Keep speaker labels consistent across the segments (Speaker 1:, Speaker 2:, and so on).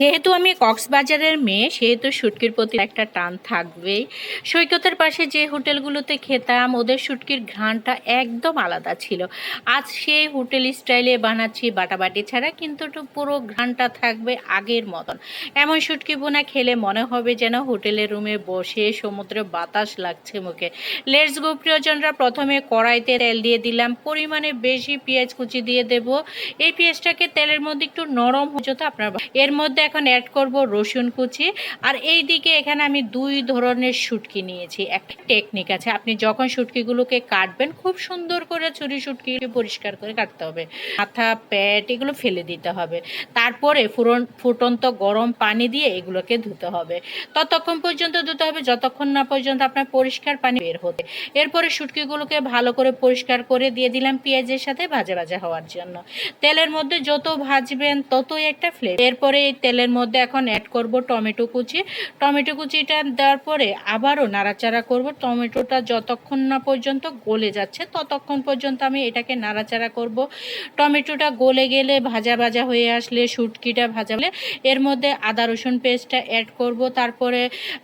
Speaker 1: যেহেতু আমি কক্সবাজারের মেয়ে, সেহেতু শুটকির প্রতি একটা টান থাকবেই। সৈকতের পাশে যে হোটেলগুলোতে খেতাম, ওদের শুটকির ঘ্রাণটা একদম আলাদা ছিল। আজ সেই হোটেল স্টাইলে বানাচ্ছি বাটাবাটি ছাড়া, কিন্তু পুরো ঘ্রাণটা থাকবে আগের মতন। এমন শুটকি বোনা খেলে মনে হবে যেন হোটেলের রুমে বসে সমুদ্রে বাতাস লাগছে মুখে। লেটস গো প্রিয়জনরা, প্রথমে কড়াইতে তেল দিয়ে দিলাম, পরিমাণে বেশি পেঁয়াজ কুচি দিয়ে দেব। এই পেঁয়াজটাকে তেলের মধ্যে একটু নরম হচ্ছে, তো আপনার এর মধ্যে এখন অ্যাড করব রসুন কুচি। আর এই দিকে এখানে আমি দুই ধরনের শুটকি নিয়েছি। একটা টেকনিক আছে, আপনি যখন শুটকিগুলোকে কাটবেন খুব সুন্দর করে ছুরি শুটকি পরিষ্কার করে কাটতে হবে, মাথা পেট এগুলো ফেলে দিতে হবে। তারপরে ফুটন্ত গরম পানি দিয়ে এগুলোকে ধুতে হবে। ততক্ষণ পর্যন্ত ধুতে হবে যতক্ষণ না পর্যন্ত আপনার পরিষ্কার পানি বের হতে। এরপরে শুটকিগুলোকে ভালো করে পরিষ্কার করে দিয়ে দিলাম পেঁয়াজের সাথে ভাজা ভাজা হওয়ার জন্য। তেলের মধ্যে যত ভাজবেন ততই একটা ফ্লেভার। এরপরে এই তেলের মধ্যে এখন অ্যাড করব টমেটো কুচি। টমেটো কুচিটা দেওয়ার পরে আবারও নাড়াচাড়া করব। টমেটোটা যতক্ষণ না পর্যন্ত গলে যাচ্ছে ততক্ষণ পর্যন্ত আমি এটাকে নাড়াচাড়া করব। টমেটোটা গলে গেলে ভাজা ভাজা হয়ে আসলে, শুটকিটা ভাজা হলে এর মধ্যে আদা রসুন পেস্টটা অ্যাড করব। তারপরে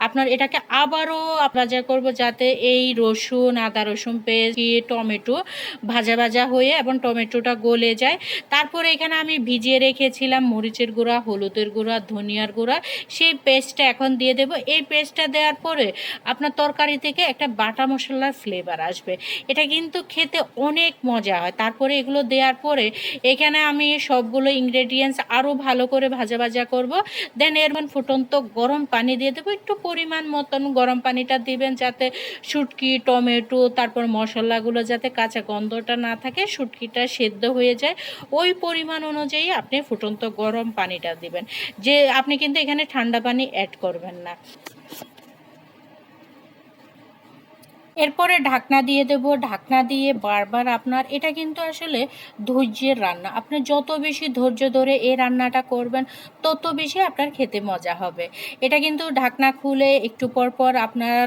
Speaker 1: আপনার এটাকে আবারও ভাজা করব, যাতে এই রসুন আদা রসুন পেস্ট টমেটো ভাজা ভাজা হয়ে এবং টমেটোটা গলে যায়। তারপরে এখানে আমি ভিজিয়ে রেখেছিলাম মরিচের গুঁড়া, হলুদের গুঁড়া, ধনিয়ার গুঁড়া, সেই পেস্টটা এখন দিয়ে দেব। এই পেস্টটা দেওয়ার পরে আপনার তরকারি থেকে একটা বাটা মশলার ফ্লেভার আসবে। এটা কিন্তু খেতে অনেক মজা হয়। তারপরে এগুলো দেওয়ার পরে এখানে আমি সবগুলো ইনগ্রেডিয়েন্টস আরও ভালো করে ভাজা ভাজা করব। দেন এর ফুটন্ত গরম পানি দিয়ে দেবো, একটু পরিমাণ মতন গরম পানিটা দিবেন, যাতে শুটকি টমেটো তারপর মশলাগুলো যাতে কাঁচা গন্ধটা না থাকে, শুটকিটা সেদ্ধ হয়ে যায়। ওই পরিমাণ অনুযায়ী আপনি ফুটন্ত গরম পানিটা দিবেন, যে আপনি কিন্তু এখানে ঠান্ডা পানি অ্যাড করবেন না। এরপরে ঢাকনা দিয়ে দেব। ঢাকনা দিয়ে বারবার আপনার এটা কিন্তু আসলে ধৈর্যের রান্না। আপনি যত বেশি ধৈর্য ধরে এই রান্নাটা করবেন তত বেশি আপনার খেতে মজা হবে। এটা কিন্তু ঢাকনা খুলে একটু পর পর আপনার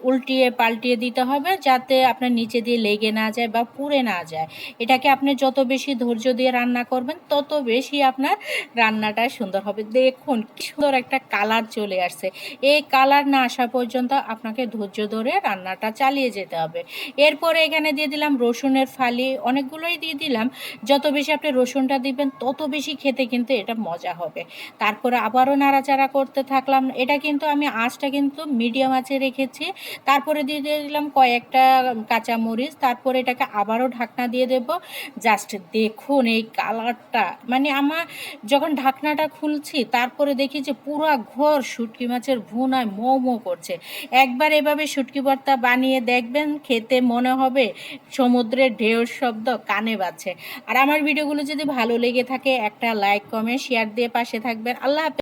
Speaker 1: উল্টিয়ে পাল্টিয়ে দিতে হবে, যাতে আপনার নিচে দিয়ে লেগে না যায় বা পুড়ে না যায়। এটাকে আপনি যত বেশি ধৈর্য দিয়ে রান্না করবেন তত বেশি আপনার রান্নাটা সুন্দর হবে। দেখুন কি সুন্দর একটা কালার চলে আসছে। এই কালার না আসা পর্যন্ত আপনাকে ধৈর্য ধরে রান্নাটা চালিয়ে যেতে হবে। এরপরে এখানে দিয়ে দিলাম রসুনের ফালি, অনেকগুলোই দিয়ে দিলাম। যত বেশি আপনি রসুনটা দিবেন তত বেশি খেতে কিন্তু এটা মজা হবে। তারপরে আবারও নাড়াচাড়া করতে থাকলাম। এটা কিন্তু আমি আঁচটা কিন্তু মিডিয়াম আঁচে রেখেছি। তারপরে দিয়ে দিলাম কয়েকটা কাঁচামরিচ। তারপরে এটাকে আবারও ঢাকনা দিয়ে দেব। জাস্ট দেখুন এই কালারটা, মানে আমার যখন ঢাকনাটা খুলছি তারপরে দেখি যে পুরো ঘর শুটকি মাছের ভুনায় মৌ মৌ করছে। একবার এভাবে শুটকি ভর্তা বানিয়ে দেখবেন, খেতে মনে হবে সমুদ্রের ঢেউর শব্দ কানে বাজছে। আর আমার ভিডিওগুলো যদি ভালো লেগে থাকে একটা লাইক কমেন্ট শেয়ার দিয়ে পাশে থাকবেন। আল্লাহ হাফেজ।